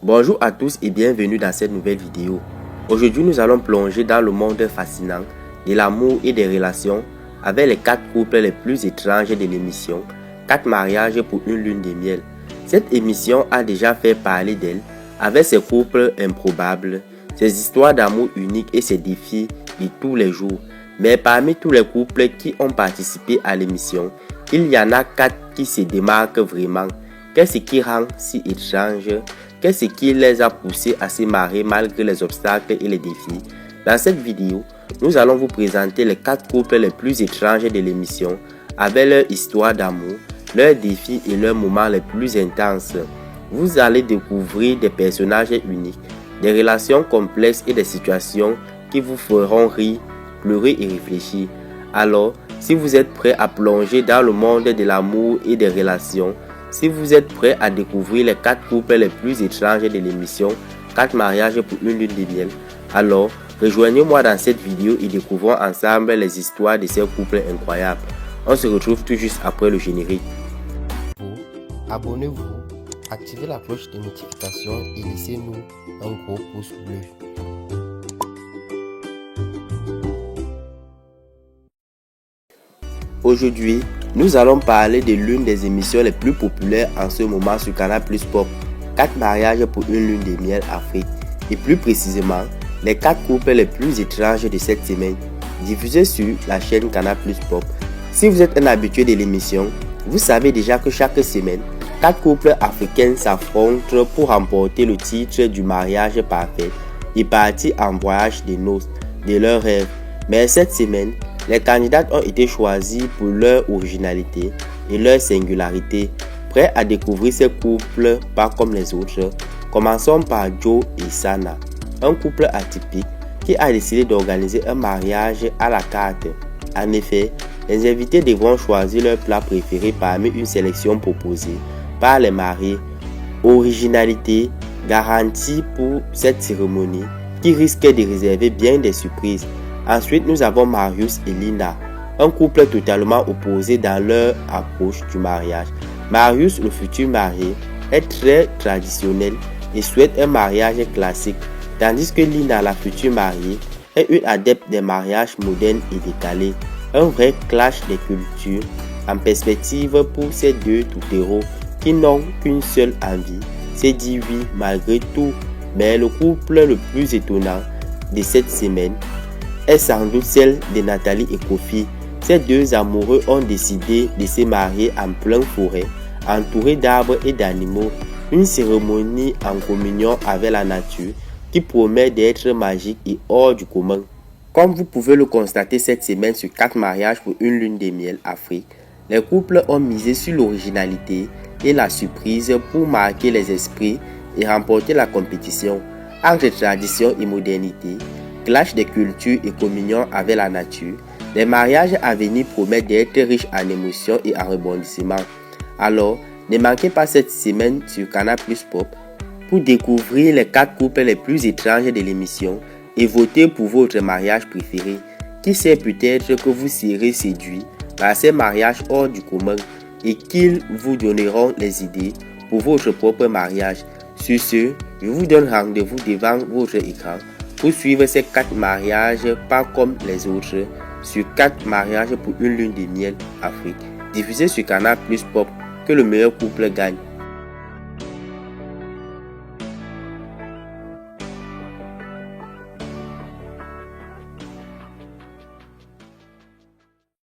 Bonjour à tous et bienvenue dans cette nouvelle vidéo. Aujourd'hui, nous allons plonger dans le monde fascinant de l'amour et des relations avec les 4 couples les plus étranges de l'émission 4 mariages pour une lune de miel. Cette émission a déjà fait parler d'elle avec ses couples improbables, ses histoires d'amour uniques et ses défis de tous les jours. Mais parmi tous les couples qui ont participé à l'émission, il y en a 4 qui se démarquent vraiment. Qu'est-ce qui rend si étrange? Qu'est-ce qui les a poussés à se marier malgré les obstacles et les défis? Dans cette vidéo, nous allons vous présenter les 4 couples les plus étranges de l'émission avec leur histoire d'amour, leurs défis et leurs moments les plus intenses. Vous allez découvrir des personnages uniques, des relations complexes et des situations qui vous feront rire, pleurer et réfléchir. Alors, si vous êtes prêt à plonger dans le monde de l'amour et des relations, si vous êtes prêt à découvrir les 4 couples les plus étranges de l'émission 4 mariages pour une lune de miel, alors rejoignez-moi dans cette vidéo et découvrons ensemble les histoires de ces couples incroyables. On se retrouve tout juste après le générique. Abonnez-vous, activez la cloche de notification et laissez-nous un gros pouce bleu. Aujourd'hui, nous allons parler de l'une des émissions les plus populaires en ce moment sur Canal+ Pop, 4 mariages pour une lune de miel Afrique, et plus précisément, les 4 couples les plus étranges de cette semaine, diffusés sur la chaîne Canal+ Pop. Si vous êtes un habitué de l'émission, vous savez déjà que chaque semaine, 4 couples africains s'affrontent pour remporter le titre du mariage parfait et partir en voyage de noces de leurs rêves. Mais cette semaine, les candidates ont été choisis pour leur originalité et leur singularité. Prêts à découvrir ces couples pas comme les autres, commençons par Joe et Sana, un couple atypique qui a décidé d'organiser un mariage à la carte. En effet, les invités devront choisir leur plat préféré parmi une sélection proposée par les mariés. Originalité garantie pour cette cérémonie qui risque de réserver bien des surprises. Ensuite, nous avons Marius et Lina, un couple totalement opposé dans leur approche du mariage. Marius, le futur marié, est très traditionnel et souhaite un mariage classique, tandis que Lina, la future mariée, est une adepte des mariages modernes et décalés. Un vrai clash des cultures en perspective pour ces deux toutéraux qui n'ont qu'une seule envie, c'est dire oui malgré tout. Mais le couple le plus étonnant de cette semaine est sans doute celle de Nathalie et Kofi. Ces deux amoureux ont décidé de se marier en pleine forêt, entourés d'arbres et d'animaux, une cérémonie en communion avec la nature qui promet d'être magique et hors du commun. Comme vous pouvez le constater cette semaine sur 4 mariages pour une lune de miel Afrique, les couples ont misé sur l'originalité et la surprise pour marquer les esprits et remporter la compétition. Entre tradition et modernité, clash des cultures et communion avec la nature, les mariages à venir promettent d'être riches en émotions et en rebondissements. Alors, ne manquez pas cette semaine sur Canal+ Pop pour découvrir les 4 couples les plus étranges de l'émission et voter pour votre mariage préféré. Qui sait, peut-être que vous serez séduit par ces mariages hors du commun et qu'ils vous donneront les idées pour votre propre mariage. Sur ce, je vous donne rendez-vous devant votre écran pour suivre ces 4 mariages pas comme les autres sur 4 mariages pour une lune de miel Afrique, diffusé sur Canal+ Pop. Que le meilleur couple gagne.